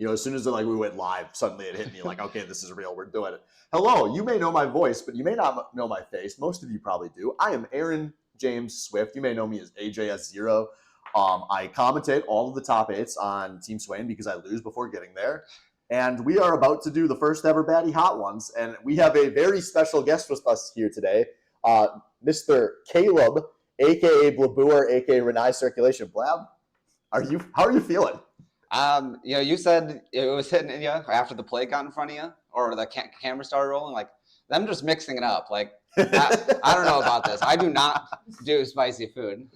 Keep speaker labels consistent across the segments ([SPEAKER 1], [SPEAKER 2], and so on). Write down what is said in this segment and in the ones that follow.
[SPEAKER 1] As soon as we went live, suddenly it hit me like, okay, this is real. We're doing it. Hello, you may know my voice, but you may not know my face. Most of you probably do. I am Aaron James Swift. You may know me as AJS0. I commentate all of the top 8s on Team Swain because I lose before getting there. And we are about to do the first ever Baddy Hot Ones. And we have a very special guest with us here today, Mr. Caleb, a.k.a. Blabooer, a.k.a. Renai Circulation. Blab, how are you feeling?
[SPEAKER 2] You said it was hitting you after the plate got in front of you, or the camera started rolling. Like, them just mixing it up. Like, I don't know about this. I do not do spicy food.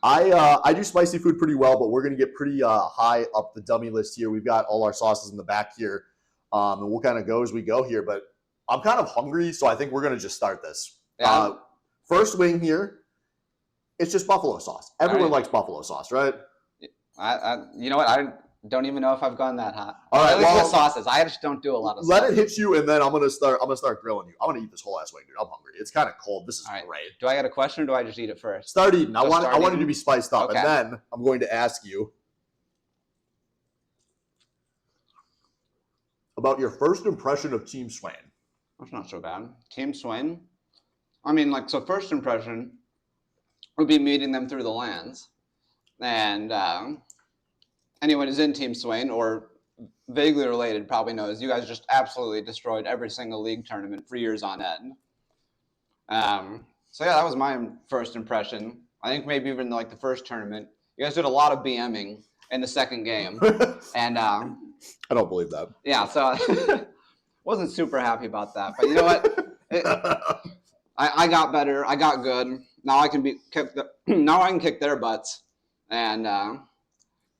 [SPEAKER 1] I do spicy food pretty well, but we're going to get pretty high up the dummy list here. We've got all our sauces in the back here, and we'll kind of go as we go here. But I'm kind of hungry, so I think we're going to just start this.
[SPEAKER 2] Yeah.
[SPEAKER 1] First wing here, it's just buffalo sauce. Everyone likes buffalo sauce, right?
[SPEAKER 2] You know what? I don't even know if I've gone that hot.
[SPEAKER 1] All right,
[SPEAKER 2] at least with sauces. I just don't do a lot of sauces.
[SPEAKER 1] Let it hit you, and then I'm gonna start grilling you. I'm gonna eat this whole ass wing, dude. I'm hungry. It's kind of cold. This is great.
[SPEAKER 2] Do I get a question, or do I just eat it first?
[SPEAKER 1] Start eating. I want it to be spiced up,
[SPEAKER 2] okay.
[SPEAKER 1] And then I'm going to ask you about your first impression of Team Swain.
[SPEAKER 2] That's not so bad. Team Swain. I mean, so first impression would be meeting them through the lands, and anyone who's in Team Swain or vaguely related probably knows you guys just absolutely destroyed every single league tournament for years on end. So yeah, that was my first impression. I think maybe even the first tournament, you guys did a lot of BMing in the second game, and I
[SPEAKER 1] don't believe that.
[SPEAKER 2] Yeah, so wasn't super happy about that. But you know what? I got better. I got good. Now I can now I can kick their butts, and.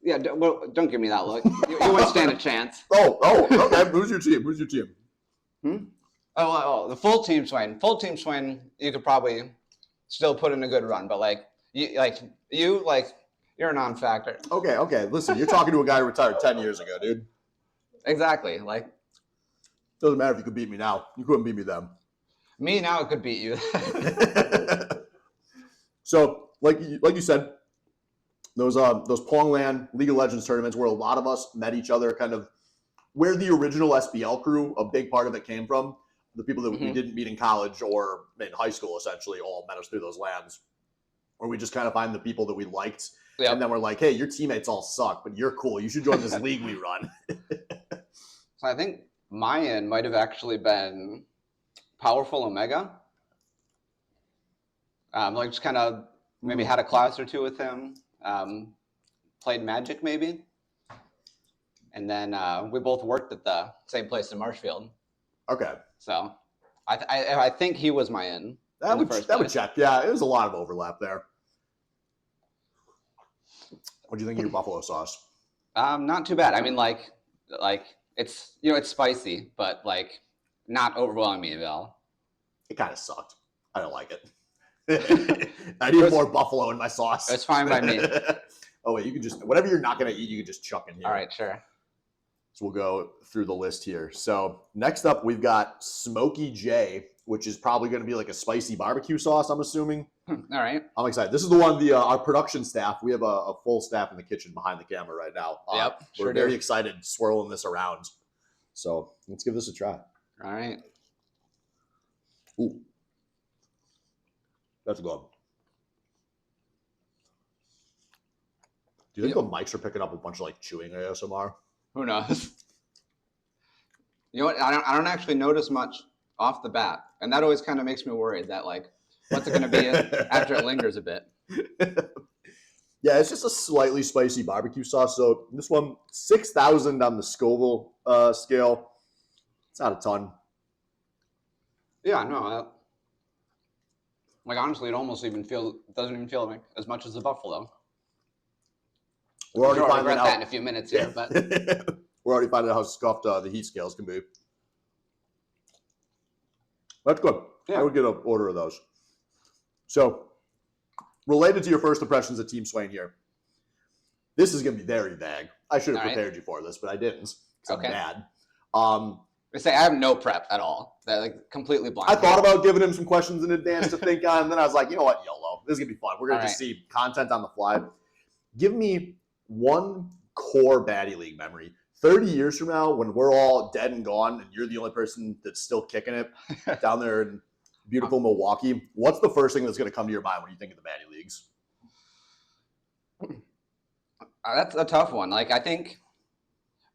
[SPEAKER 2] Yeah, don't give me that look. You wouldn't stand a chance.
[SPEAKER 1] Okay. Who's your team?
[SPEAKER 2] Oh, the full Team Swain. Full Team Swain, you could probably still put in a good run, but you're a non-factor.
[SPEAKER 1] Okay. Listen, you're talking to a guy who retired 10 years ago, dude.
[SPEAKER 2] Exactly.
[SPEAKER 1] Doesn't matter if you could beat me now. You couldn't beat me then.
[SPEAKER 2] Me now could beat you.
[SPEAKER 1] So, like you said. Those Pongland League of Legends tournaments where a lot of us met each other, kind of where the original SBL crew, a big part of it came from. The people that we didn't meet in college or in high school, essentially, all met us through those lands. Where we just kind of find the people that we liked. Yep. And then we're like, hey, your teammates all suck, but you're cool. You should join this league we run.
[SPEAKER 2] So I think my end might have actually been Powerful Omega. Just kind of maybe had a class or two with him. Played Magic maybe, and then we both worked at the same place in Marshfield.
[SPEAKER 1] Okay.
[SPEAKER 2] So I think he was my in.
[SPEAKER 1] That would check. Yeah, it was a lot of overlap there. What do you think of your buffalo sauce?
[SPEAKER 2] Not too bad. I mean, it's it's spicy, but not overwhelming me at all.
[SPEAKER 1] It kind of sucked. I don't like it. I need more buffalo in my sauce.
[SPEAKER 2] It's fine by me.
[SPEAKER 1] Oh wait, you can just whatever you're not gonna eat, you can just chuck in here.
[SPEAKER 2] All right, sure.
[SPEAKER 1] So we'll go through the list here. So next up, we've got Smokey J, which is probably going to be a spicy barbecue sauce, I'm assuming.
[SPEAKER 2] All right.
[SPEAKER 1] I'm excited. This is the one. Our production staff. We have a full staff in the kitchen behind the camera right now.
[SPEAKER 2] Yep.
[SPEAKER 1] We're very excited swirling this around. So let's give this a try.
[SPEAKER 2] All right.
[SPEAKER 1] Ooh. That's good. Do you think the mics are picking up a bunch of chewing ASMR?
[SPEAKER 2] Who knows? You know what? I don't actually notice much off the bat, and that always kind of makes me worried that what's it going to be after it lingers a bit.
[SPEAKER 1] Yeah, it's just a slightly spicy barbecue sauce. So this one, 6,000 on the Scoville scale. It's not a ton.
[SPEAKER 2] Yeah, no. Honestly, it almost doesn't even feel as much as the buffalo.
[SPEAKER 1] We're already finding
[SPEAKER 2] out that in a few minutes here, but
[SPEAKER 1] we're already finding out how scuffed the heat scales can be. That's good. Yeah. I would get an order of those. So, related to your first impressions of Team Swain here, this is going to be very vague. I should have prepared you for this, but I didn't. I'm bad.
[SPEAKER 2] I have no prep at all. Completely blind.
[SPEAKER 1] I thought about giving him some questions in advance to think on, and then I was like, you know what, YOLO. This is going to be fun. We're going to just see content on the fly. Give me one core Baddy League memory. 30 years from now, when we're all dead and gone, and you're the only person that's still kicking it down there in beautiful Milwaukee, what's the first thing that's going to come to your mind when you think of the Baddy Leagues?
[SPEAKER 2] That's a tough one. Like, I think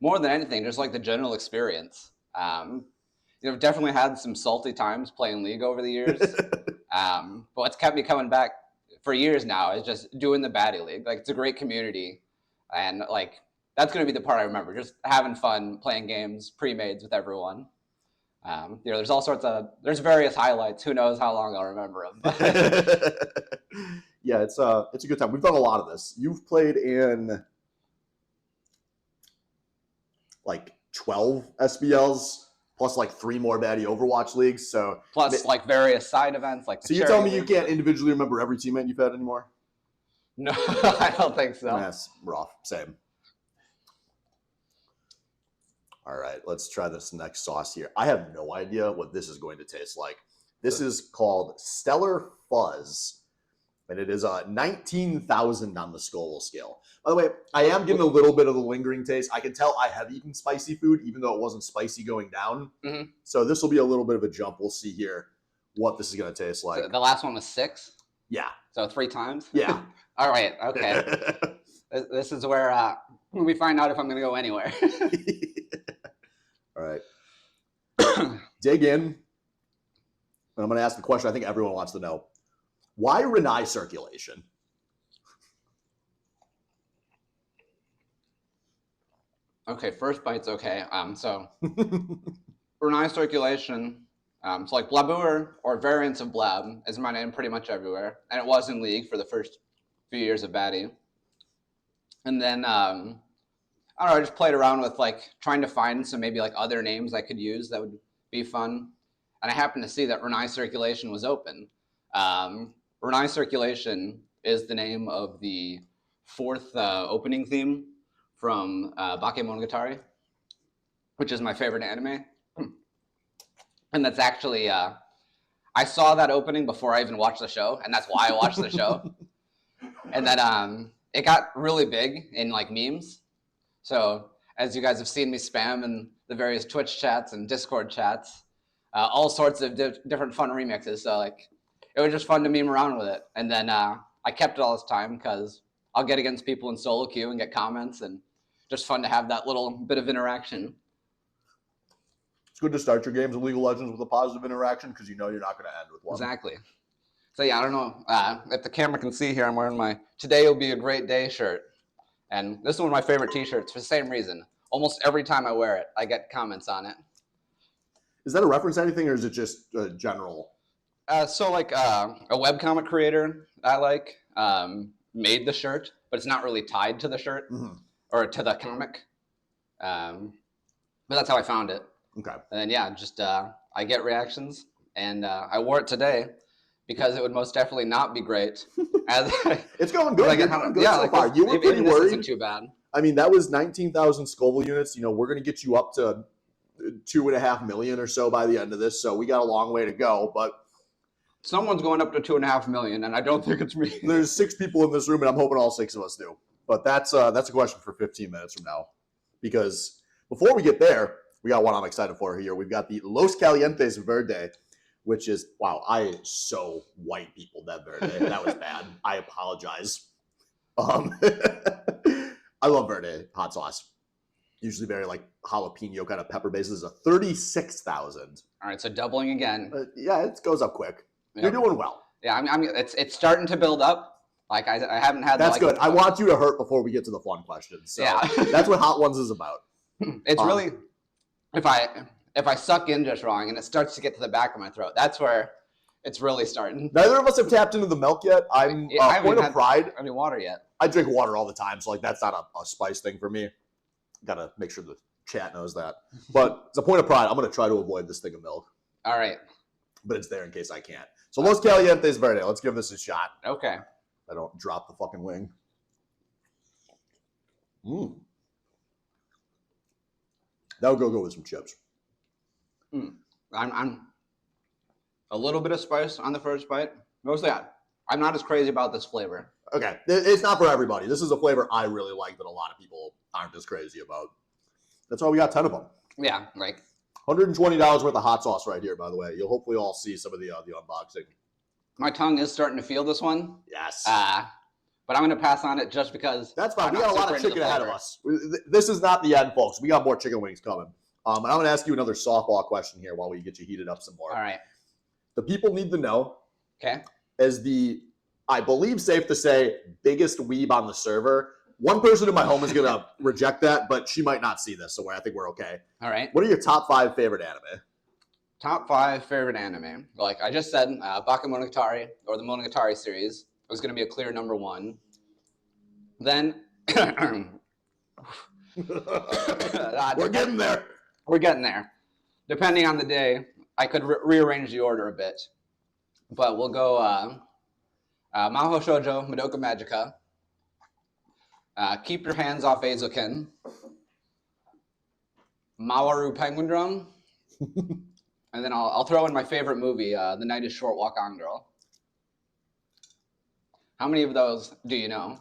[SPEAKER 2] more than anything, just like the general experience. Definitely had some salty times playing League over the years. But what's kept me coming back for years now is just doing the Baddy League. Like, it's a great community. And, like, that's going to be the part I remember, just having fun, playing games, pre-mades with everyone. There's all sorts of, there's various highlights. Who knows how long I'll remember them.
[SPEAKER 1] Yeah, it's a good time. We've done a lot of this. You've played in like 12 SBLs plus like 3 more Baddy Overwatch leagues. So
[SPEAKER 2] plus like various side events. Like,
[SPEAKER 1] so you're telling me you can't individually remember every teammate you've had anymore?
[SPEAKER 2] No, I don't think so.
[SPEAKER 1] That's rough. Same. All right, let's try this next sauce here. I have no idea what this is going to taste like. This is called Stellar Fuzz, and it is 19,000 on the Scoville scale. By the way, I am getting a little bit of the lingering taste. I can tell I have eaten spicy food, even though it wasn't spicy going down. Mm-hmm. So this will be a little bit of a jump. We'll see here what this is going to taste like.
[SPEAKER 2] So the last one was 6?
[SPEAKER 1] Yeah.
[SPEAKER 2] So 3 times?
[SPEAKER 1] Yeah.
[SPEAKER 2] All right, okay. This is where we find out if I'm going to go anywhere.
[SPEAKER 1] All right. Dig in. And I'm going to ask the question I think everyone wants to know. Why Renai circulation?
[SPEAKER 2] Okay, first bite's okay. So Renai circulation, so like Blabooer or variants of Blab is my name pretty much everywhere. And it was in League for the first few years of Baddy. And then I don't know, I just played around with like trying to find some maybe like other names I could use that would be fun. And I happened to see that Renai circulation was open. Renai circulation is the name of the 4th opening theme from Bakemonogatari, which is my favorite anime. And that's actually, I saw that opening before I even watched the show, and that's why I watched the show. And then it got really big in like memes. So as you guys have seen me spam in the various Twitch chats and Discord chats, all sorts of different fun remixes. So like, it was just fun to meme around with it. And then I kept it all this time because I'll get against people in solo queue and get comments, and just fun to have that little bit of interaction.
[SPEAKER 1] It's good to start your games of League of Legends with a positive interaction because you know you're not going to end with one.
[SPEAKER 2] Exactly. So yeah, I don't know if the camera can see here, I'm wearing my "Today Will Be a Great Day" shirt. And this is one of my favorite t-shirts for the same reason. Almost every time I wear it, I get comments on it.
[SPEAKER 1] Is that a reference to anything, or is it just general?
[SPEAKER 2] So like a webcomic creator I like made the shirt, but it's not really tied to the shirt or to the comic. But that's how I found it.
[SPEAKER 1] Okay.
[SPEAKER 2] And then yeah, just I get reactions, and I wore it today because it would most definitely not be great.
[SPEAKER 1] It's going good. You're doing good so
[SPEAKER 2] like,
[SPEAKER 1] far. You were pretty worried.
[SPEAKER 2] This isn't too bad.
[SPEAKER 1] I mean, that was 19,000 Scoville units. You know, we're going to get you up to 2.5 million or so by the end of this. So we got a long way to go. But
[SPEAKER 2] someone's going up to 2.5 million, and I don't think it's me.
[SPEAKER 1] There's 6 people in this room, and I'm hoping all 6 of us do. But that's a question for 15 minutes from now. Because before we get there, we got one I'm excited for here. We've got the Los Calientes Verde, which is, wow, I so white people that Verde. That was bad. I apologize. I love Verde hot sauce. Usually very like jalapeno kind of pepper base. This is a 36,000.
[SPEAKER 2] All right, so doubling again.
[SPEAKER 1] Yeah, it goes up quick. Yep. You're doing well.
[SPEAKER 2] Yeah, I mean, it's starting to build up. Like I haven't had.
[SPEAKER 1] That's good. I want you to hurt before we get to the fun questions. So yeah, that's what Hot Ones is about.
[SPEAKER 2] It's really, if I suck in just wrong and it starts to get to the back of my throat, that's where it's really starting.
[SPEAKER 1] Neither of us have tapped into the milk yet. I'm point of pride.
[SPEAKER 2] Any water yet?
[SPEAKER 1] I drink water all the time, so like that's not a spice thing for me. Gotta make sure the chat knows that. But as a point of pride, I'm gonna try to avoid this thing of milk.
[SPEAKER 2] All right.
[SPEAKER 1] But it's there in case I can't. So Los Calientes Verde, let's give this a shot.
[SPEAKER 2] Okay.
[SPEAKER 1] I don't drop the fucking wing. That would go with some chips.
[SPEAKER 2] I'm a little bit of spice on the first bite. Mostly, I'm not as crazy about this flavor.
[SPEAKER 1] Okay, it's not for everybody. This is a flavor I really like that a lot of people aren't as crazy about. That's why we got 10 of them.
[SPEAKER 2] Yeah, like
[SPEAKER 1] $120 worth of hot sauce right here, by the way. You'll hopefully all see some of the unboxing.
[SPEAKER 2] my tongue is starting to feel this one.
[SPEAKER 1] Yes.
[SPEAKER 2] But I'm going to pass on it just because.
[SPEAKER 1] That's fine. We got a lot of chicken ahead of us. This is not the end, folks. We got more chicken wings coming. And I'm going to ask you another softball question here while we get you heated up some more.
[SPEAKER 2] All right.
[SPEAKER 1] The people need to know,
[SPEAKER 2] okay,
[SPEAKER 1] as the, I believe safe to say, biggest weeb on the server. One person in my home is going to reject that, but she might not see this, so I think we're okay.
[SPEAKER 2] All right.
[SPEAKER 1] What are your top 5 favorite anime?
[SPEAKER 2] Top 5 favorite anime. Like I just said, Bakemonogatari, or the Monogatari series, was going to be a clear number 1. Then,
[SPEAKER 1] we're getting there.
[SPEAKER 2] We're getting there. Depending on the day, I could rearrange the order a bit. But we'll go Maho Shoujo Madoka Magica. Keep Your Hands Off Azukin. Mawaru Penguin Drum. And then I'll throw in my favorite movie, The Night is Short, Walk On Girl. How many of those do you know?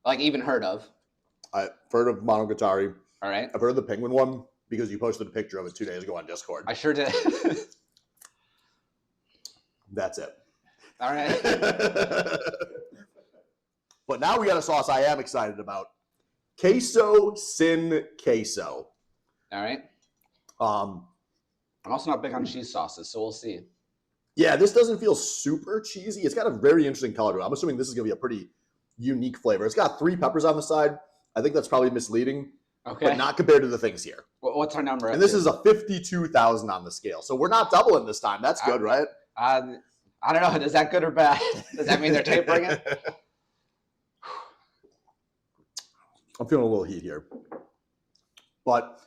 [SPEAKER 2] Like even heard of?
[SPEAKER 1] I've heard of Monogatari.
[SPEAKER 2] All right.
[SPEAKER 1] I've heard of the Penguin one because you posted a picture of it 2 days ago on Discord.
[SPEAKER 2] I sure did.
[SPEAKER 1] That's it.
[SPEAKER 2] All right.
[SPEAKER 1] But now we got a sauce I am excited about. Queso Sin Queso.
[SPEAKER 2] All right. I'm also not big on cheese sauces, so we'll see.
[SPEAKER 1] Yeah, this doesn't feel super cheesy. It's got a very interesting color to it. I'm assuming this is going to be a pretty unique flavor. It's got 3 peppers on the side. I think that's probably misleading,
[SPEAKER 2] okay,
[SPEAKER 1] but not compared to the things here.
[SPEAKER 2] What's our number?
[SPEAKER 1] And this is a 52,000 on the scale. So we're not doubling this time. That's good, right?
[SPEAKER 2] I don't know. Is that good or bad? Does that mean they're tapering it?
[SPEAKER 1] I'm feeling a little heat here. But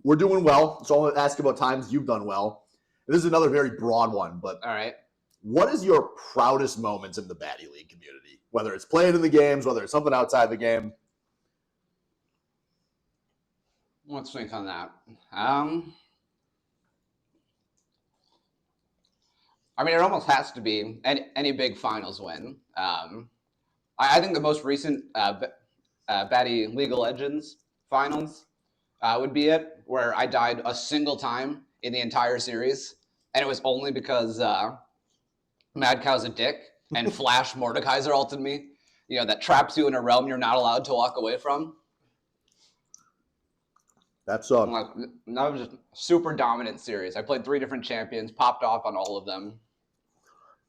[SPEAKER 1] we're doing well. So I'm going to ask about times you've done well. This is another very broad one, but
[SPEAKER 2] all right.
[SPEAKER 1] What is your proudest moments in the Baddy League community? Whether it's playing in the games, whether it's something outside the game.
[SPEAKER 2] Let's think on that. I mean, it almost has to be any big finals win. I think the most recent Baddy League of Legends finals would be it, where I died a single time in the entire series, and it was only because Mad Cow's a dick and Flash Mordekaiser ulted me. You know, that traps you in a realm you're not allowed to walk away from.
[SPEAKER 1] That's
[SPEAKER 2] that was just super dominant series. I played 3 different champions, popped off on all of them.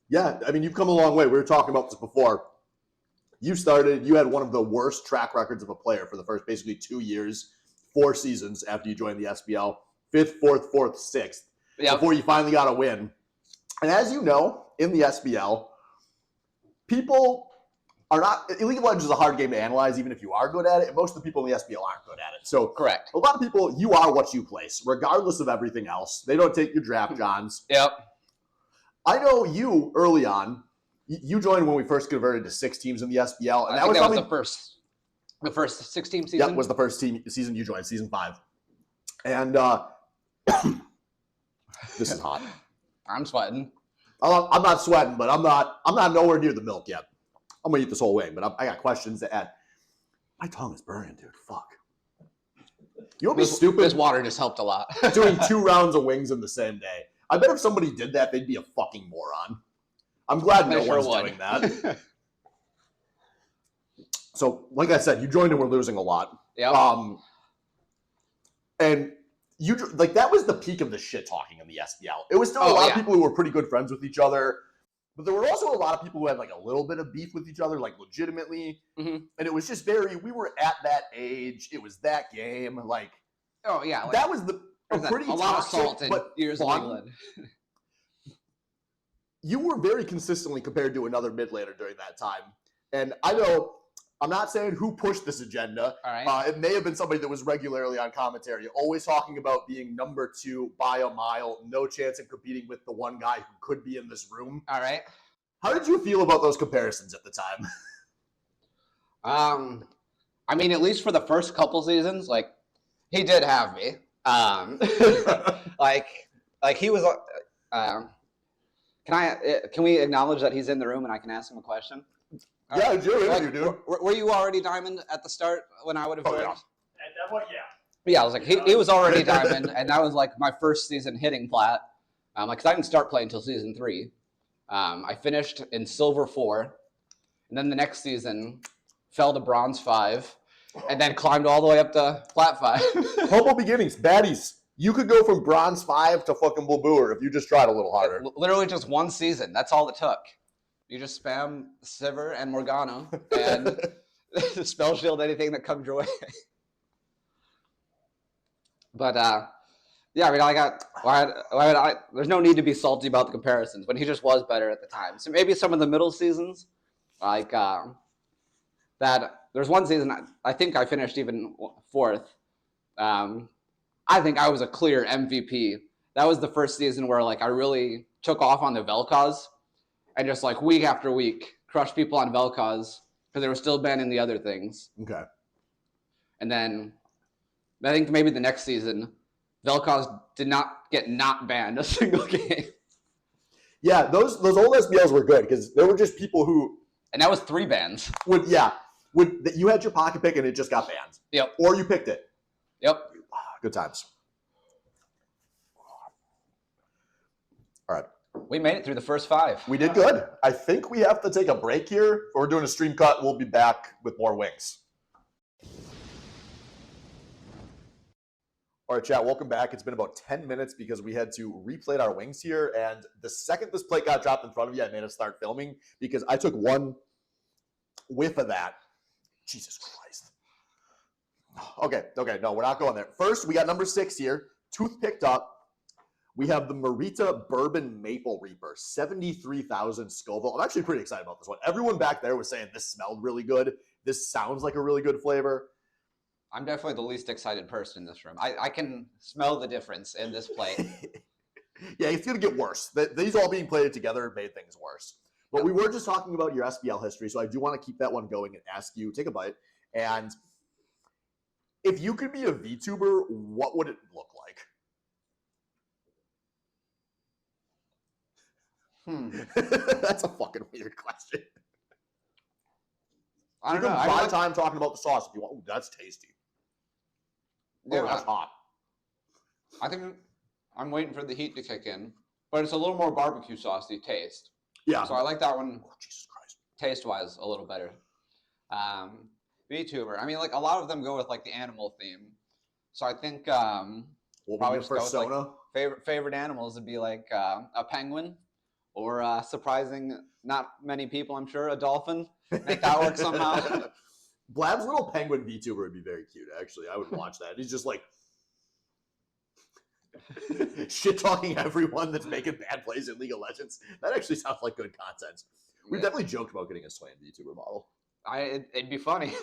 [SPEAKER 1] Yeah, I mean, you've come a long way. We were talking about this before. You had one of the worst track records of a player for the first basically 2 years, 4 seasons after you joined the SBL. 5th, 4th, 4th, 6th. Yep. Before you finally got a win. And as you know, in the SBL, people are not – League of Legends is a hard game to analyze even if you are good at it, and most of the people in the SBL aren't good at it. So
[SPEAKER 2] correct.
[SPEAKER 1] A lot of people, you are what you place, regardless of everything else. They don't take your draft johns.
[SPEAKER 2] Yep.
[SPEAKER 1] I know you early on. You joined when we first converted to 6 teams in the SBL. And
[SPEAKER 2] that was the first 6-team season?
[SPEAKER 1] Yep, was the first season you joined, season 5. And this is hot.
[SPEAKER 2] I'm sweating.
[SPEAKER 1] I'm not sweating, but I'm not nowhere near the milk yet. I'm gonna eat this whole wing, but I got questions to add. My tongue is burning, dude. Fuck. You won't be stupid.
[SPEAKER 2] This water just helped a lot.
[SPEAKER 1] Doing 2 rounds of wings in the same day. I bet if somebody did that, they'd be a fucking moron. I'm glad no one's doing that. So, like I said, you joined and we're losing a lot.
[SPEAKER 2] Yeah.
[SPEAKER 1] And you like that was the peak of the shit talking in the SBL. It was still a lot of people who were pretty good friends with each other, but there were also a lot of people who had like a little bit of beef with each other, like legitimately. Mm-hmm. And it was just we were at that age. It was that game. Like,
[SPEAKER 2] oh yeah, like,
[SPEAKER 1] that was a
[SPEAKER 2] lot of salt in years of England.
[SPEAKER 1] You were very consistently compared to another mid laner during that time, and I know. I'm not saying who pushed this agenda.
[SPEAKER 2] All right.
[SPEAKER 1] It may have been somebody that was regularly on commentary, always talking about being number 2 by a mile, no chance of competing with the one guy who could be in this room.
[SPEAKER 2] All right.
[SPEAKER 1] How did you feel about those comparisons at the time?
[SPEAKER 2] I mean, at least for the first couple seasons, like he did have me. Like he was. Can we acknowledge that he's in the room and I can ask him a question?
[SPEAKER 1] Yeah, dude.
[SPEAKER 2] Were you already diamond at the start when I would have joined?
[SPEAKER 3] At that point, yeah.
[SPEAKER 2] Yeah, I was like, he was already diamond, and that was like my first season hitting plat. Like, 'cause I didn't start playing until season 3. I finished in silver 4, and then the next season fell to bronze 5, and then climbed all the way up to plat 5.
[SPEAKER 1] Humble beginnings, baddies. You could go from bronze 5 to fucking Blabooer if you just tried a little harder.
[SPEAKER 2] Literally just one season. That's all it took. You just spam Sivir and Morgana and spell shield anything that comes your way. But yeah, I mean, there's no need to be salty about the comparisons when he just was better at the time. So maybe some of the middle seasons, like that. There's one season I think I finished even 4th. I think I was a clear MVP. That was the first season where like I really took off on the Vel'Koz and just like week after week crushed people on Vel'Koz because they were still banning the other things.
[SPEAKER 1] Okay.
[SPEAKER 2] And then I think maybe the next season, Vel'Koz did not get not banned a single game.
[SPEAKER 1] Yeah, those old SBLs were good because there were just people who,
[SPEAKER 2] and that was 3 bans.
[SPEAKER 1] You had your pocket pick and it just got banned.
[SPEAKER 2] Yep.
[SPEAKER 1] Or you picked it.
[SPEAKER 2] Yep.
[SPEAKER 1] Good times. All right.
[SPEAKER 2] We made it through the first 5.
[SPEAKER 1] We did good. I think we have to take a break here. We're doing a stream cut. We'll be back with more wings. All right, chat, welcome back. It's been about 10 minutes because we had to replate our wings here. And the second this plate got dropped in front of you, I made it start filming because I took one whiff of that. Jesus Christ. Okay, no, we're not going there. First, we got number 6 here. Tooth picked up. We have the Marita Bourbon Maple Reaper, 73,000 Scoville. I'm actually pretty excited about this one. Everyone back there was saying this smelled really good. This sounds like a really good flavor.
[SPEAKER 2] I'm definitely the least excited person in this room. I can smell the difference in this plate.
[SPEAKER 1] Yeah, it's going to get worse. These all being plated together made things worse. But we were just talking about your SBL history, so I do want to keep that one going and ask you, take a bite. And if you could be a VTuber, what would it look like? That's a fucking weird question.
[SPEAKER 2] I don't know.
[SPEAKER 1] You can buy time talking about the sauce if you want. Ooh, that's tasty.
[SPEAKER 2] Yeah,
[SPEAKER 1] that's hot.
[SPEAKER 2] I think I'm waiting for the heat to kick in, but it's a little more barbecue saucy taste.
[SPEAKER 1] Yeah.
[SPEAKER 2] So I like that one.
[SPEAKER 1] Oh, Jesus Christ.
[SPEAKER 2] Taste-wise, a little better. VTuber. I mean, like a lot of them go with like the animal theme. So I think
[SPEAKER 1] probably just persona.
[SPEAKER 2] Go with, like, favorite animals would be like a penguin, or surprising not many people, I'm sure, a dolphin. Make that work somehow.
[SPEAKER 1] Blab's little penguin VTuber would be very cute, actually. I would watch that. He's just like shit talking everyone that's making bad plays in League of Legends. That actually sounds like good content. We've definitely joked about getting a Swain VTuber model.
[SPEAKER 2] It'd be funny.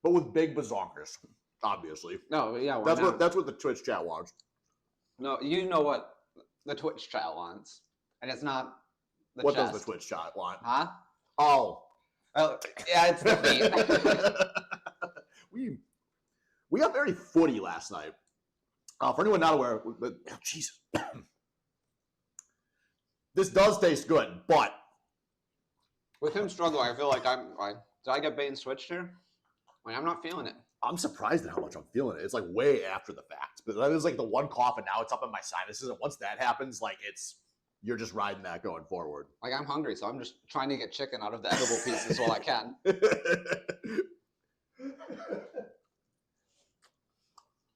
[SPEAKER 1] But with big bazonkers, obviously.
[SPEAKER 2] No, yeah.
[SPEAKER 1] That's what the Twitch chat wants.
[SPEAKER 2] No, you know what the Twitch chat wants. And it's not the
[SPEAKER 1] What
[SPEAKER 2] chest.
[SPEAKER 1] does the Twitch chat want?
[SPEAKER 2] Huh?
[SPEAKER 1] Oh.
[SPEAKER 2] Yeah, it's the
[SPEAKER 1] feet. we got very footy last night. For anyone not aware, Jesus. This does taste good, but
[SPEAKER 2] with him struggling, I feel like did I get bait and switched here? I'm not feeling it.
[SPEAKER 1] I'm surprised at how much I'm feeling it. It's like way after the fact. But that was like the one cough, and now it's up in my sinuses. And once that happens, like you're just riding that going forward.
[SPEAKER 2] Like I'm hungry, so I'm just trying to get chicken out of the edible pieces while I can.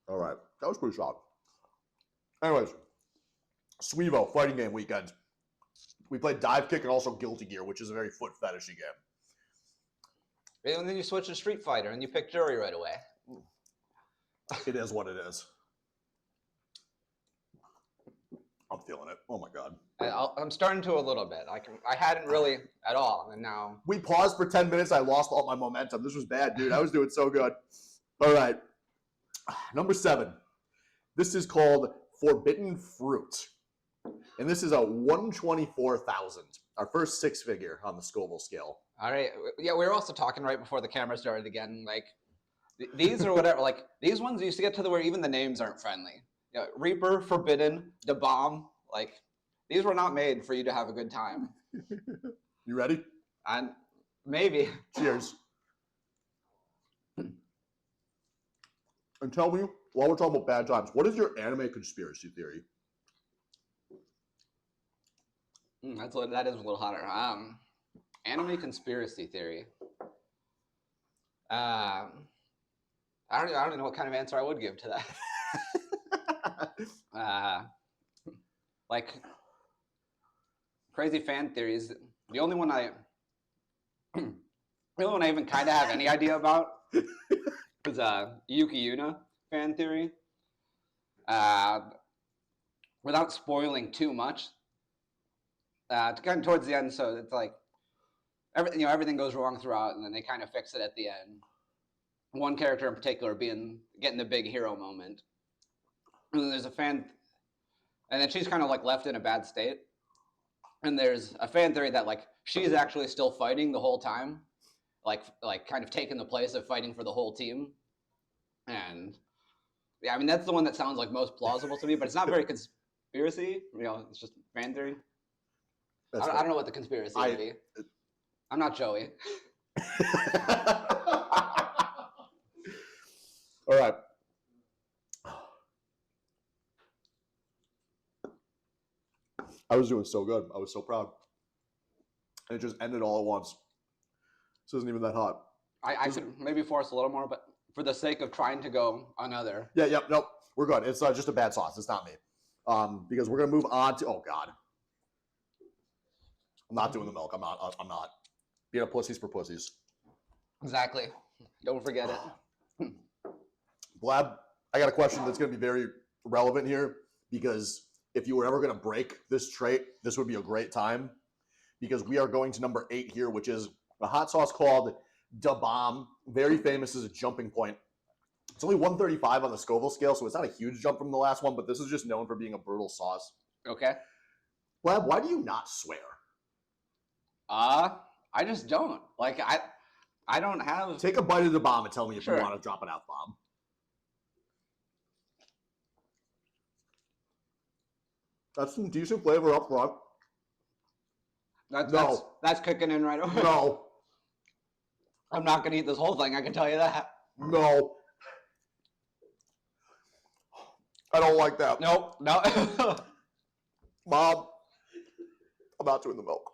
[SPEAKER 1] All right, that was pretty sharp. Anyways, Sweevo fighting game weekend. We played Dive Kick and also Guilty Gear, which is a very foot fetishy game.
[SPEAKER 2] And then you switch to Street Fighter and you pick Jury right away.
[SPEAKER 1] It is what it is. I'm feeling it. Oh my god.
[SPEAKER 2] I'm starting to a little bit. I hadn't really at all, and now
[SPEAKER 1] we paused for 10 minutes. I lost all my momentum. This was bad, dude. I was doing so good. All right, number 7. This is called Forbidden Fruit, and this is a 124,000. Our first 6-figure on the Scoville scale.
[SPEAKER 2] All right. Yeah, we were also talking right before the camera started again. Like these or whatever. Like these ones used to get to the where even the names aren't friendly. You know, Reaper, Forbidden, the Bomb. Like these were not made for you to have a good time.
[SPEAKER 1] You ready?
[SPEAKER 2] And maybe.
[SPEAKER 1] Cheers. And tell me, while we're talking about bad times, what is your anime conspiracy theory?
[SPEAKER 2] That is a little hotter. Anime conspiracy theory. I don't know what kind of answer I would give to that. Like crazy fan theories. The only one I even kind of have any idea about is Yuki Yuna fan theory. Without spoiling too much, kind of towards the end, so it's like everything goes wrong throughout, and then they kind of fix it at the end. One character in particular getting the big hero moment, and then there's a fan, and then she's kind of like left in a bad state, and there's a fan theory that like she's actually still fighting the whole time, like kind of taking the place of fighting for the whole team, and yeah, I mean that's the one that sounds like most plausible to me, but it's not very conspiracy. It's just fan theory. I don't know what the conspiracy would be. I'm not Joey.
[SPEAKER 1] All right. I was doing so good. I was so proud. And it just ended all at once. This isn't even that hot.
[SPEAKER 2] I could maybe force a little more, but for the sake of trying to go another.
[SPEAKER 1] Yeah, yep, nope. We're good. It's just a bad sauce. It's not me. Because we're going to move on to, oh, God. I'm not doing the milk. I'm not. Being a pussy's for pussies.
[SPEAKER 2] Exactly. Don't forget it.
[SPEAKER 1] Blab, I got a question that's going to be very relevant here, because if you were ever going to break this trait, this would be a great time, because we are going to number 8 here, which is a hot sauce called Da Bomb, very famous as a jumping point. It's only 135 on the Scoville scale, so it's not a huge jump from the last one, but this is just known for being a brutal sauce.
[SPEAKER 2] Okay.
[SPEAKER 1] Blab, why do you not swear?
[SPEAKER 2] I just don't. Like, I don't have...
[SPEAKER 1] Take a bite of the bomb and tell me if
[SPEAKER 2] Sure.
[SPEAKER 1] you want to drop an F-bomb. That's some decent flavor up front.
[SPEAKER 2] That's kicking in right away.
[SPEAKER 1] No.
[SPEAKER 2] I'm not going to eat this whole thing, I can tell you that.
[SPEAKER 1] No. I don't like that.
[SPEAKER 2] Nope. No.
[SPEAKER 1] Mom, I'm not doing the milk.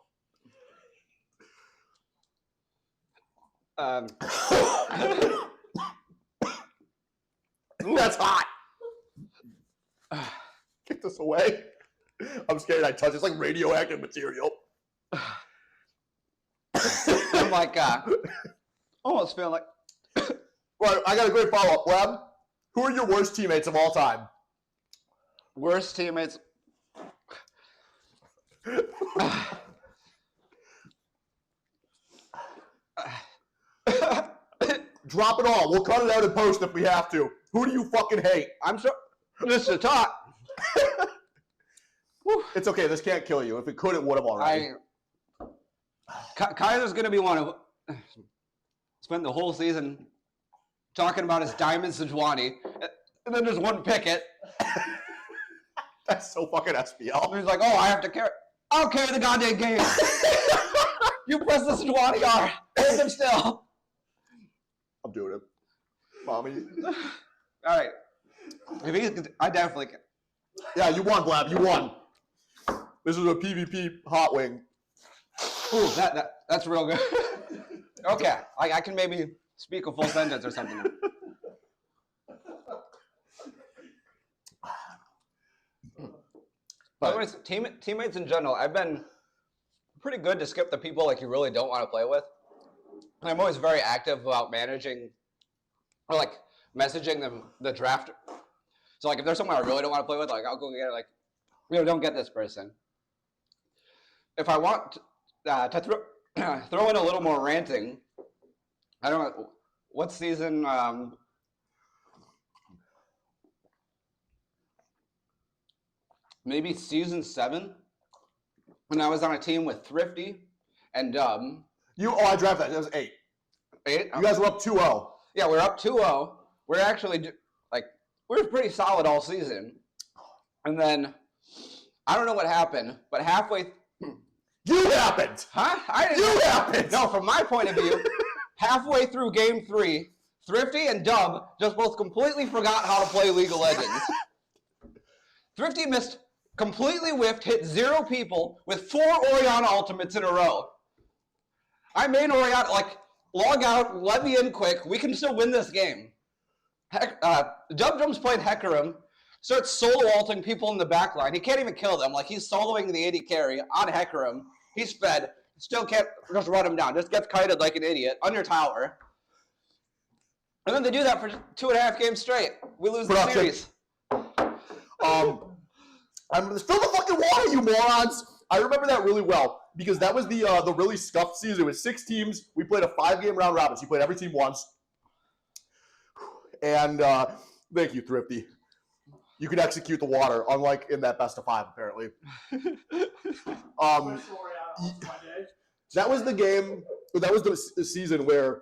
[SPEAKER 1] That's hot. Kick this away. I'm scared I touch it. It's like radioactive material.
[SPEAKER 2] I'm like, almost feel like...
[SPEAKER 1] Right, I got a great follow-up, Blab. Who are your worst teammates of all time?
[SPEAKER 2] Worst teammates...
[SPEAKER 1] Drop it all. We'll cut it out in post if we have to. Who do you fucking hate?
[SPEAKER 2] I'm sure... This is talk.
[SPEAKER 1] It's okay. This can't kill you. If it could, it would have already.
[SPEAKER 2] Kyler's going to be one of... Spent the whole season talking about his Diamond Sejuani, and then just wouldn't pick it.
[SPEAKER 1] That's so fucking SPL.
[SPEAKER 2] And he's like, oh, I have to carry... I'll carry the goddamn game. You press the Sejuani R. Hold him still.
[SPEAKER 1] I'm doing it. Mommy.
[SPEAKER 2] All right. I definitely can.
[SPEAKER 1] Yeah, you won, Blab. You won. This is a PvP hot wing.
[SPEAKER 2] Ooh, that's real good. Okay, I can maybe speak a full sentence or something. Anyways, teammates in general, I've been pretty good to skip the people like you really don't want to play with. I'm always very active about managing or like messaging them the draft. So like if there's someone I really don't want to play with, like I'll go get it. Like, don't get this person. If I want to throw in a little more ranting, I don't know what season. Maybe season 7, when I was on a team with Thrifty and Dub.
[SPEAKER 1] I drafted that. That was 8.
[SPEAKER 2] 8?
[SPEAKER 1] You guys were up 2-0.
[SPEAKER 2] Yeah, we're up 2-0. We're actually we were pretty solid all season, and then I don't know what happened, but halfway.
[SPEAKER 1] You happened.
[SPEAKER 2] Huh?
[SPEAKER 1] You happened.
[SPEAKER 2] No, from my point of view, halfway through game 3, Thrifty and Dub just both completely forgot how to play League of Legends. Thrifty completely whiffed, hit 0 people with 4 Orianna ultimates in a row. I made Orianna, like, log out, let me in quick. We can still win this game. Dub Drum's playing Hecarim, starts solo ulting people in the back line. He can't even kill them. Like, he's soloing the AD carry on Hecarim. He's fed. Still can't just run him down. Just gets kited like an idiot on your tower. And then they do that for 2.5 games straight. We lose the series.
[SPEAKER 1] Fill the fucking water, you morons! I remember that really well because that was the really scuffed season. It was 6 teams. We played a 5-game round robin. So you played every team once. And thank you, Thrifty. You could execute the water, unlike in that best of 5, apparently. That was the game. That was the season where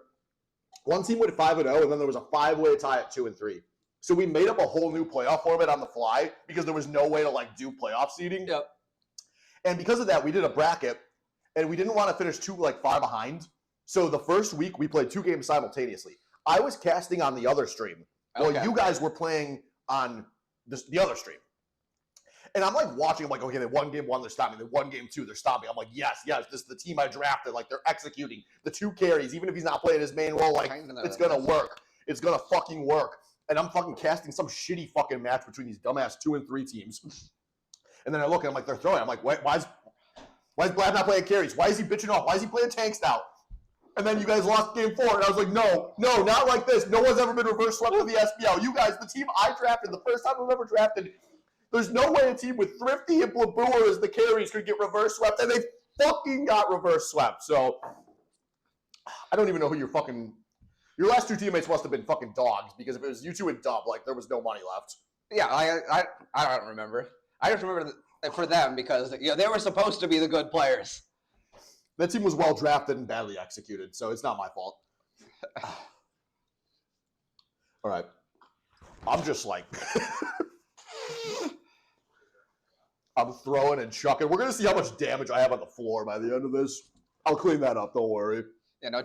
[SPEAKER 1] one team went 5-0, and then there was a 5-way tie at 2 and 3. So we made up a whole new playoff format on the fly because there was no way to like do playoff seeding.
[SPEAKER 2] Yep. And
[SPEAKER 1] because of that, we did a bracket, and we didn't want to finish too far behind. So the first week we played 2 games simultaneously. I was casting on the other stream, while you guys were playing on the other stream. And I'm like watching, I'm like, okay, they won game 1, they're stopping. They won game 2, they're stopping. I'm like, yes, this is the team I drafted. Like, they're executing the 2 carries, even if he's not playing his main role. Like, it's gonna work. It's gonna fucking work. And I'm fucking casting some shitty fucking match between these dumbass 2 and 3 teams. And then I look and I'm like, they're throwing. I'm like, why is Blab not playing carries? Why is he bitching off? Why is he playing tanks now? And then you guys lost game 4, and I was like, no, not like this. No one's ever been reverse swept in the SPL. You guys, the team I drafted, the first time I've ever drafted, there's no way a team with Thrifty and Blabooer as the carries could get reverse swept, and they fucking got reverse swept. So I don't even know who your last 2 teammates must have been fucking dogs, because if it was you 2 and Dub, like, there was no money left.
[SPEAKER 2] Yeah, I don't remember. I just remember for them because they were supposed to be the good players.
[SPEAKER 1] That team was well drafted and badly executed, so it's not my fault. All right. I'm just like... I'm throwing and chucking. We're going to see how much damage I have on the floor by the end of this. I'll clean that up, don't worry.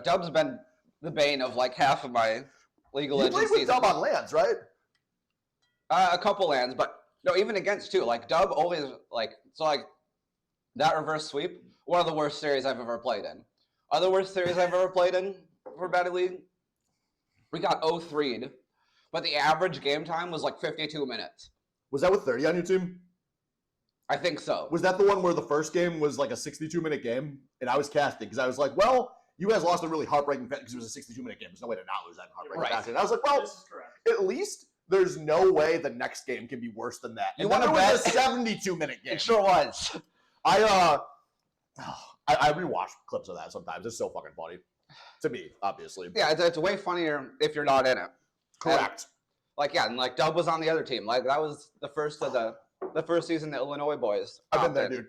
[SPEAKER 2] Dub's been the bane of like half of my League of Legends season.
[SPEAKER 1] You played with Dub on lands, right?
[SPEAKER 2] A couple lands, but no, even against 2. Like, Dub always, that reverse sweep, one of the worst series I've ever played in. Other worst series I've ever played in for Baddy League, we got 0-3'd, but the average game time was like 52 minutes.
[SPEAKER 1] Was that with 30 on your team?
[SPEAKER 2] I think so.
[SPEAKER 1] Was that the one where the first game was like a 62-minute game? And I was casting because I was like, well, you guys lost a really heartbreaking because it was a 62-minute game. There's no way to not lose that heartbreaking fashion. And I was like, well, at least there's no way the next game can be worse than that. You want to bet a 72-minute game?
[SPEAKER 2] It sure was.
[SPEAKER 1] I rewatch clips of that sometimes. It's so fucking funny to me, obviously.
[SPEAKER 2] Yeah, it's way funnier if you're not in it.
[SPEAKER 1] Correct.
[SPEAKER 2] And Dub was on the other team. Like, that was the first of the first season, the Illinois boys.
[SPEAKER 1] I've been there, dude.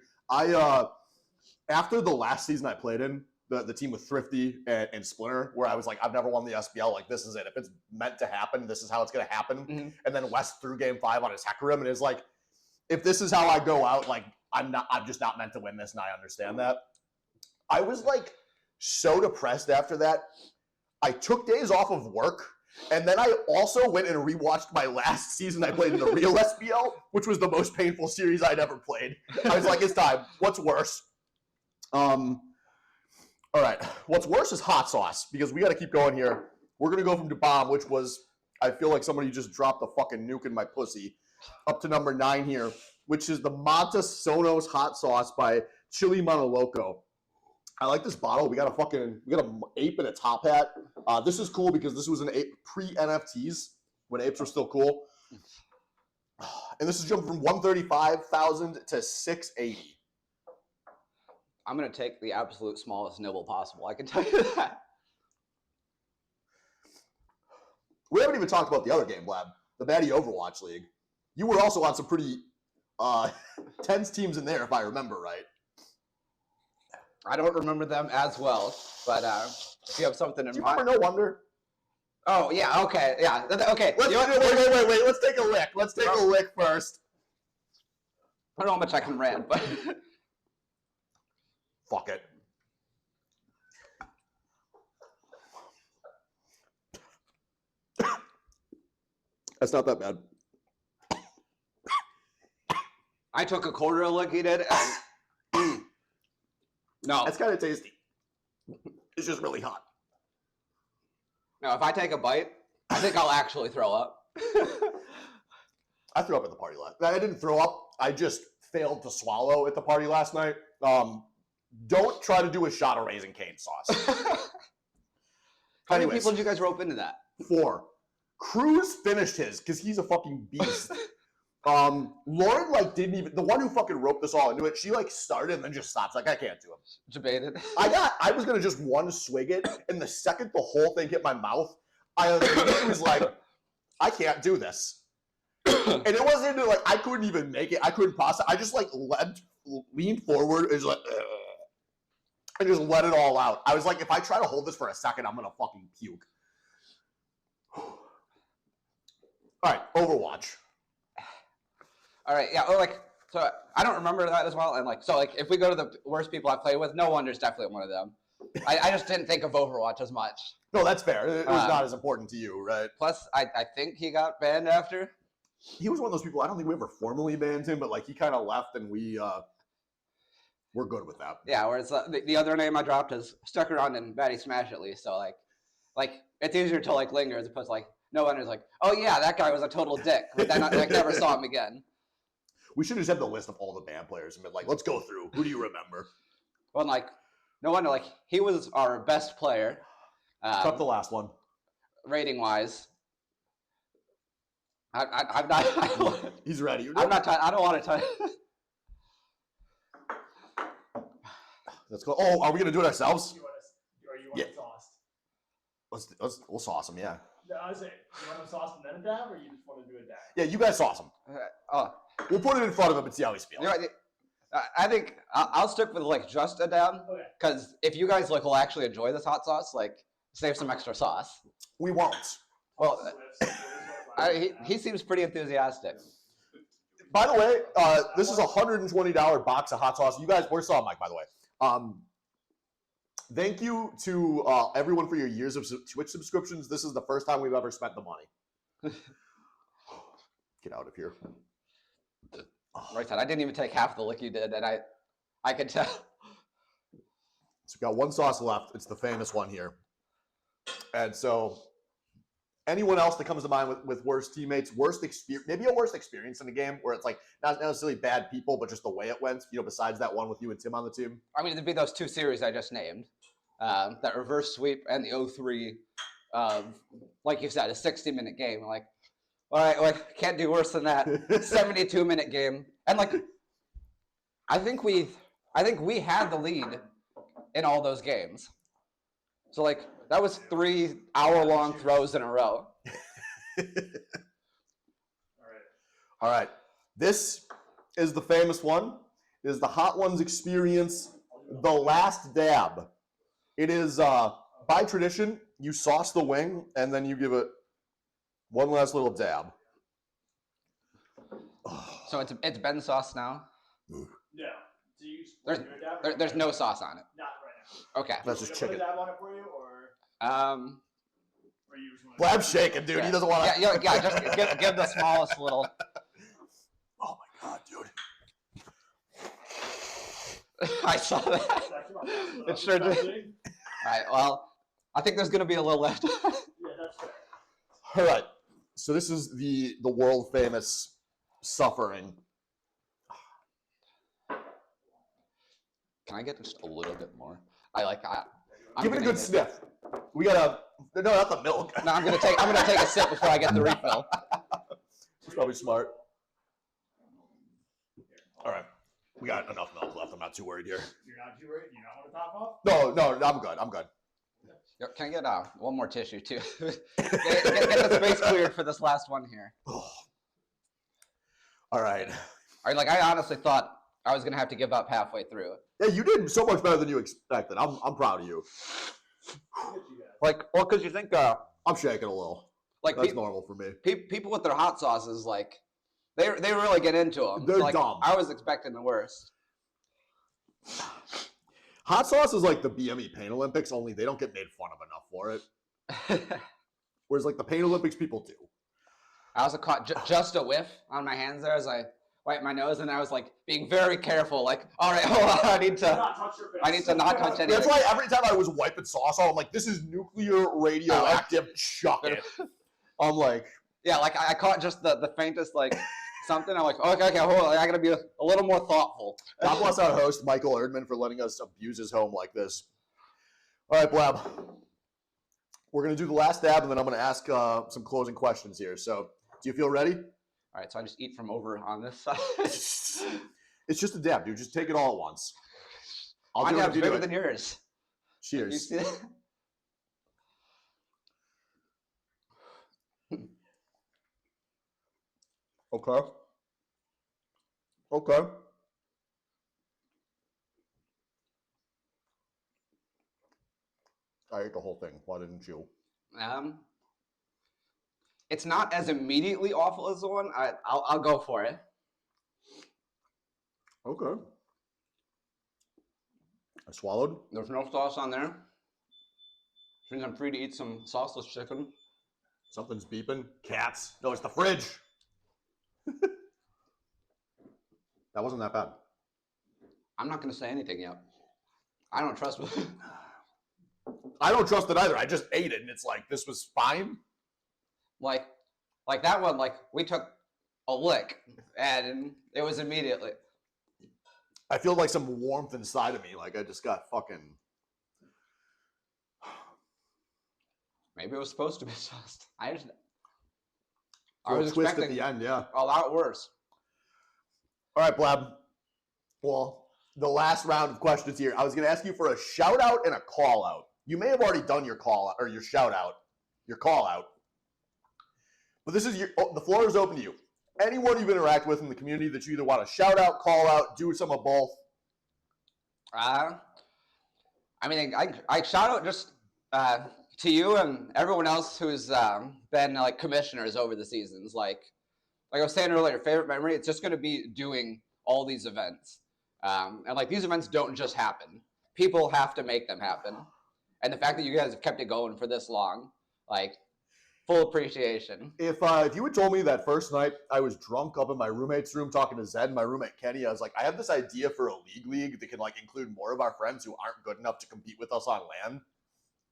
[SPEAKER 1] After the last season I played in, the team with Thrifty and Splinter, where I was like, I've never won the SPL. Like, this is it. If it's meant to happen, this is how it's going to happen. Mm-hmm. And then West threw game 5 on his Hecarim and is like, if this is how I go out, like, I'm just not meant to win this, and I understand that. I was like so depressed after that. I took days off of work, and then I also went and rewatched my last season I played in the real SPL, which was the most painful series I'd ever played. I was like, it's time. What's worse? All right. What's worse is hot sauce, because we got to keep going here. We're going to go from bomb, which was, I feel like somebody just dropped a fucking nuke in my pussy, up to number 9 here, which is the Monta Sonos hot sauce by Chili Monoloco. I like this bottle. We got an ape in a top hat. This is cool because this was an ape pre-NFTs when apes were still cool. And this is jumping from 135,000 to 680.
[SPEAKER 2] I'm going to take the absolute smallest nibble possible. I can tell you that.
[SPEAKER 1] We haven't even talked about the other game, Blab, the Baddy Overwatch League. You were also on some pretty tense teams in there, if I remember right.
[SPEAKER 2] I don't remember them as well, but if you have something in mind.
[SPEAKER 1] Do you remember No Wonder?
[SPEAKER 2] Oh, yeah, okay, yeah. Okay.
[SPEAKER 1] Wait. Let's take a lick. Let's take a lick first.
[SPEAKER 2] I don't know how much I can rant, but...
[SPEAKER 1] Fuck it. That's not that bad.
[SPEAKER 2] I took a quarter of like he did. And no,
[SPEAKER 1] That's kind of tasty. It's just really hot.
[SPEAKER 2] no. If I take a bite, I think I'll actually throw up.
[SPEAKER 1] I threw up at the party last night. I didn't throw up. I just failed to swallow at the party last night. Don't try to do a shot of Raising Cane sauce.
[SPEAKER 2] How many
[SPEAKER 1] Anyways,
[SPEAKER 2] people did you guys rope into that?
[SPEAKER 1] 4. Cruz finished his because he's a fucking beast. Lauren like didn't even, the one who fucking roped us all into it, she like started and then just stopped. Like, I can't do it.
[SPEAKER 2] Debated.
[SPEAKER 1] I was gonna just one swig it, and the second the whole thing hit my mouth, I was like, I can't do this. And it wasn't even like I couldn't even make it. I couldn't process. I just like leaned forward and just like, and just let it all out. I was like, if I try to hold this for a second, I'm gonna fucking puke. All right, Overwatch.
[SPEAKER 2] All right, yeah. Or like, so I don't remember that as well. And like, so like, if we go to the worst people I played with, no wonder's definitely one of them. I just didn't think of Overwatch as much.
[SPEAKER 1] No, that's fair. It was not as important to you, right?
[SPEAKER 2] Plus, I think he got banned after.
[SPEAKER 1] He was one of those people. I don't think we ever formally banned him, but like he kind of left, and we're good with that.
[SPEAKER 2] Yeah, whereas the other name I dropped is stuck around in Baddy Smash at least. So like it's easier to like linger as opposed to like no one is like, oh yeah, that guy was a total dick, but then I like never saw him again.
[SPEAKER 1] We should just have the list of all the band players and be like, let's go through. Who do you remember?
[SPEAKER 2] Well, like no wonder like he was our best player.
[SPEAKER 1] Cut the last one.
[SPEAKER 2] Rating wise. I'm not.
[SPEAKER 1] He's ready.
[SPEAKER 2] I'm not. I don't want to touch.
[SPEAKER 1] Let's go. Oh, are we gonna do it ourselves?
[SPEAKER 3] You want it sauced?
[SPEAKER 1] We'll sauce him. Yeah.
[SPEAKER 3] No, I was saying, you want them sauced and then a dab, or you just want to do a dab?
[SPEAKER 1] Yeah, you guys sauce him.
[SPEAKER 2] Oh,
[SPEAKER 1] We'll put it in front of him and see how he's feeling.
[SPEAKER 2] you know what, I think I'll stick with like just a dab
[SPEAKER 3] Okay.
[SPEAKER 2] because if you guys like will actually enjoy this hot sauce, like save some extra sauce.
[SPEAKER 1] We won't.
[SPEAKER 2] Well, he seems pretty enthusiastic.
[SPEAKER 1] By the way, this is a $120 box of hot sauce. You guys, where's Saw Mike, by the way? Thank you to everyone for your years of Twitch subscriptions. This is the first time we've ever spent the money. Get out of here.
[SPEAKER 2] Right side. I didn't even take half the lick you did, and I could tell.
[SPEAKER 1] So we've got one sauce left. It's the famous one here. And so anyone else that comes to mind with worst teammates, worst experience, maybe a worst experience in the game where it's like not necessarily bad people, but just the way it went, besides that one with you and Tim on the team?
[SPEAKER 2] I mean, it'd be those 2 series I just named. That reverse sweep and the 0-3, like you said, a 60-minute game. Like, all right, like can't do worse than that. 72-minute game, and like, I think we had the lead in all those games. So like that was 3 hour-long throws in a row.
[SPEAKER 1] All right. This is the famous one. It is the Hot Ones experience, the last dab. It is by tradition, you sauce the wing and then you give it one last little dab.
[SPEAKER 2] So it's Ben sauce now.
[SPEAKER 3] No. Do you
[SPEAKER 2] There's no sauce on it.
[SPEAKER 3] Not right now.
[SPEAKER 2] Okay.
[SPEAKER 1] That's just chicken.
[SPEAKER 3] Put a dab on it for you, or you just want to
[SPEAKER 1] Blab's shaking, dude. He doesn't want to.
[SPEAKER 2] Yeah, just give the smallest little.
[SPEAKER 1] Oh my god, dude.
[SPEAKER 2] I saw that. It sure did. All right. Well, I think there's gonna be a little left.
[SPEAKER 3] Yeah, that's fair.
[SPEAKER 1] All right. So this is the world famous suffering.
[SPEAKER 2] Can I get just a little bit more? I'm
[SPEAKER 1] Give it a
[SPEAKER 2] gonna
[SPEAKER 1] good
[SPEAKER 2] eat
[SPEAKER 1] sniff. We gotta. No, not the milk.
[SPEAKER 2] No, I'm gonna take a sip before I get the refill.
[SPEAKER 1] It's probably smart. All right. We got enough milk left. I'm not too worried here.
[SPEAKER 3] You're not too worried? You not want to top off?
[SPEAKER 1] No, I'm good. I'm good.
[SPEAKER 2] Can I get one more tissue too? get the space cleared for this last one here.
[SPEAKER 1] Oh. All right.
[SPEAKER 2] All right. Like I honestly thought I was gonna have to give up halfway through.
[SPEAKER 1] Yeah, you did so much better than you expected. I'm proud of you.
[SPEAKER 2] Like, well, because you think
[SPEAKER 1] I'm shaking a little.
[SPEAKER 2] like
[SPEAKER 1] That's normal for me.
[SPEAKER 2] people with their hot sauces, like they really get into them.
[SPEAKER 1] They're
[SPEAKER 2] like,
[SPEAKER 1] dumb.
[SPEAKER 2] I was expecting the worst.
[SPEAKER 1] Hot sauce is like the BME Pain Olympics, only they don't get made fun of enough for it. Whereas like the Pain Olympics people do.
[SPEAKER 2] I also caught just a whiff on my hands there as I wiped my nose, and I was like being very careful. Like, all right, hold on, I need to not touch anything.
[SPEAKER 1] That's why every time I was wiping sauce off, I'm like, this is nuclear radioactive. Chuck it. I'm like,
[SPEAKER 2] yeah, like I caught just the faintest like something. I'm like, okay, hold on, I gotta be a little more thoughtful.
[SPEAKER 1] God bless our host Michael Erdman for letting us abuse his home like this. All right, Blab. We're gonna do the last dab, and then I'm gonna ask some closing questions here. So, do you feel ready?
[SPEAKER 2] All right, so I just eat from over on this side.
[SPEAKER 1] It's just a dab, dude. Just take it all at once.
[SPEAKER 2] My dab's bigger than yours.
[SPEAKER 1] Cheers.
[SPEAKER 2] You see that?
[SPEAKER 1] Okay. Okay. I ate the whole thing. Why didn't you?
[SPEAKER 2] It's not as immediately awful as the one. I'll go for it.
[SPEAKER 1] Okay. I swallowed.
[SPEAKER 2] There's no sauce on there. Which means I'm free to eat some sauceless chicken.
[SPEAKER 1] Something's beeping. Cats. No, it's the fridge. That wasn't that bad.
[SPEAKER 2] I'm not going to say anything yet. I don't trust it.
[SPEAKER 1] I don't trust it either. I just ate it, and it's like, this was fine.
[SPEAKER 2] Like that one, like, we took a lick, and it was immediately.
[SPEAKER 1] I feel like some warmth inside of me. Like, I just got fucking...
[SPEAKER 2] Maybe it was supposed to be sauced. I
[SPEAKER 1] was expecting at the end, yeah.
[SPEAKER 2] A lot worse.
[SPEAKER 1] All right, Blab. Well, the last round of questions here. I was going to ask you for a shout out and a call out. You may have already done your call out or your shout out, your call out. But this is the floor is open to you. Anyone you've interacted with in the community that you either want to shout out, call out, do some of both.
[SPEAKER 2] I mean, I shout out just to you and everyone else who's been like commissioners over the seasons. Like I was saying earlier, favorite memory, it's just going to be doing all these events. And like these events don't just happen. People have to make them happen. And the fact that you guys have kept it going for this long, like full appreciation.
[SPEAKER 1] If you had told me that first night I was drunk up in my roommate's room talking to Zed and my roommate Kenny, I was like, I have this idea for a league that can like include more of our friends who aren't good enough to compete with us on LAN.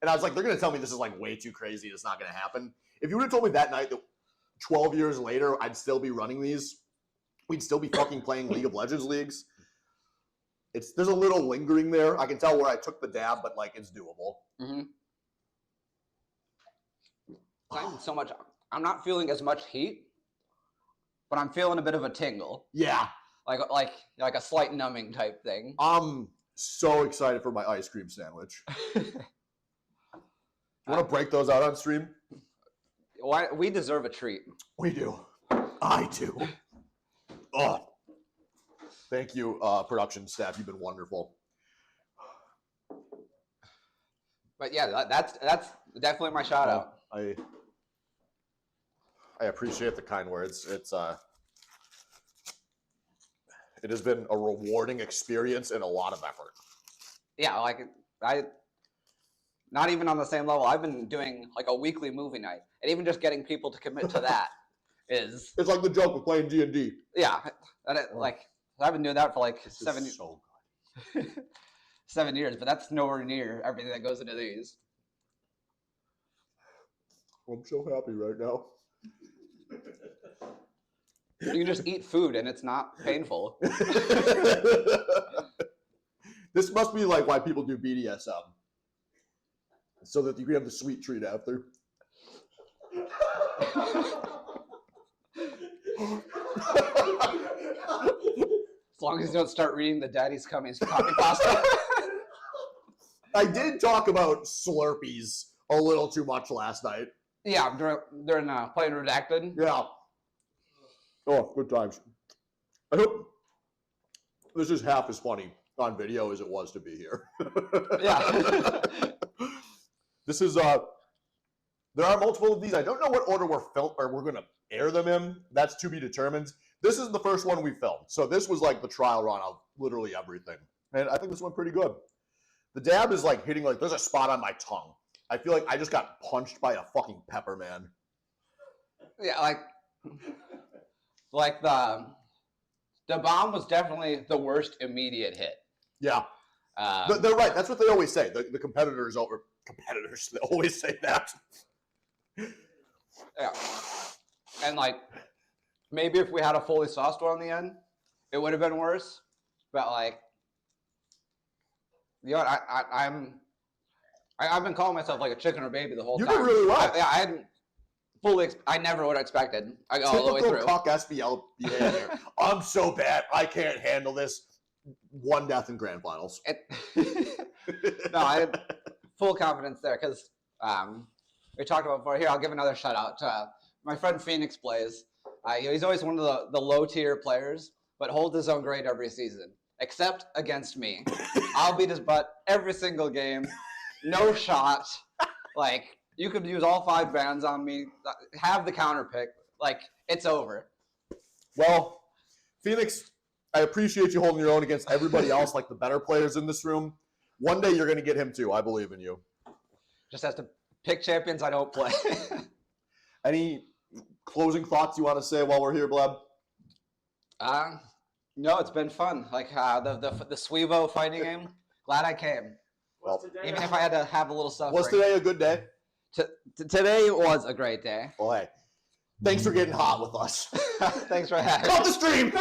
[SPEAKER 1] And I was like, they're going to tell me this is like way too crazy. It's not going to happen. If you would have told me that night that 12 years later, I'd still be running these, we'd still be fucking playing League of Legends leagues. There's a little lingering there. I can tell where I took the dab, but like it's doable.
[SPEAKER 2] Mm-hmm. So much. I'm not feeling as much heat, but I'm feeling a bit of a tingle.
[SPEAKER 1] Yeah,
[SPEAKER 2] like a slight numbing type thing.
[SPEAKER 1] I'm so excited for my ice cream sandwich. You want to break those out on stream?
[SPEAKER 2] Why we deserve a treat.
[SPEAKER 1] We do. I do. Oh, thank you, production staff. You've been wonderful.
[SPEAKER 2] But yeah, that's definitely my shout out.
[SPEAKER 1] I appreciate the kind words. It has been a rewarding experience and a lot of effort.
[SPEAKER 2] Yeah, like not even on the same level. I've been doing like a weekly movie night, and even just getting people to commit to that is.
[SPEAKER 1] It's like the joke of playing D&D.
[SPEAKER 2] Yeah, like I've been doing that for like 7 years.
[SPEAKER 1] So
[SPEAKER 2] good. 7 years, but that's nowhere near everything that goes into these.
[SPEAKER 1] I'm so happy right now.
[SPEAKER 2] You can just eat food and it's not painful.
[SPEAKER 1] This must be like why people do BDSM. So that you can have the sweet treat after.
[SPEAKER 2] As long as you don't start reading the Daddy's Comings copy pasta.
[SPEAKER 1] I did talk about Slurpees a little too much last night.
[SPEAKER 2] Yeah, during playing Redacted.
[SPEAKER 1] Yeah. Oh, good times. I hope this is half as funny on video as it was to be here.
[SPEAKER 2] Yeah.
[SPEAKER 1] This is there are multiple of these. I don't know what order we're going to air them in. That's to be determined. This is the first one we filmed. So this was like the trial run of literally everything. And I think this went pretty good. The dab is like hitting, like there's a spot on my tongue. I feel like I just got punched by a fucking pepper man.
[SPEAKER 2] Yeah, like like the bomb was definitely the worst immediate hit.
[SPEAKER 1] Yeah. They're right. That's what they always say. The competitors they always say that.
[SPEAKER 2] Yeah. And like maybe if we had a fully sauced one on the end, it would have been worse. But like, you know what? I've been calling myself like a chicken or baby the whole
[SPEAKER 1] You
[SPEAKER 2] time.
[SPEAKER 1] did really well.
[SPEAKER 2] I hadn't fully. I never would have expected. I go all the way
[SPEAKER 1] Typical
[SPEAKER 2] through.
[SPEAKER 1] cock SBL behavior. I'm so bad. I can't handle this. 1 death in grand finals.
[SPEAKER 2] No, I had full confidence there because we talked about before. Here, I'll give another shout out to my friend Phoenix Plays. He's always one of the low tier players, but holds his own grade every season, except against me. I'll beat his butt every single game. No shot. Like, you could use all 5 bans on me. Have the counter pick. Like, it's over.
[SPEAKER 1] Well, Phoenix, I appreciate you holding your own against everybody else, like the better players in this room. One day you're going to get him too. I believe in you.
[SPEAKER 2] Just has to pick champions I don't play.
[SPEAKER 1] Any closing thoughts you want to say while we're here, Blab?
[SPEAKER 2] No, it's been fun. Like the Sweevo fighting game. Glad I came.
[SPEAKER 1] Well,
[SPEAKER 2] Even if I had to have a little suffering.
[SPEAKER 1] was today a good day?
[SPEAKER 2] Today was a great day.
[SPEAKER 1] Well, hey, thanks for getting hot with us.
[SPEAKER 2] Thanks for having me.
[SPEAKER 1] Cut the stream!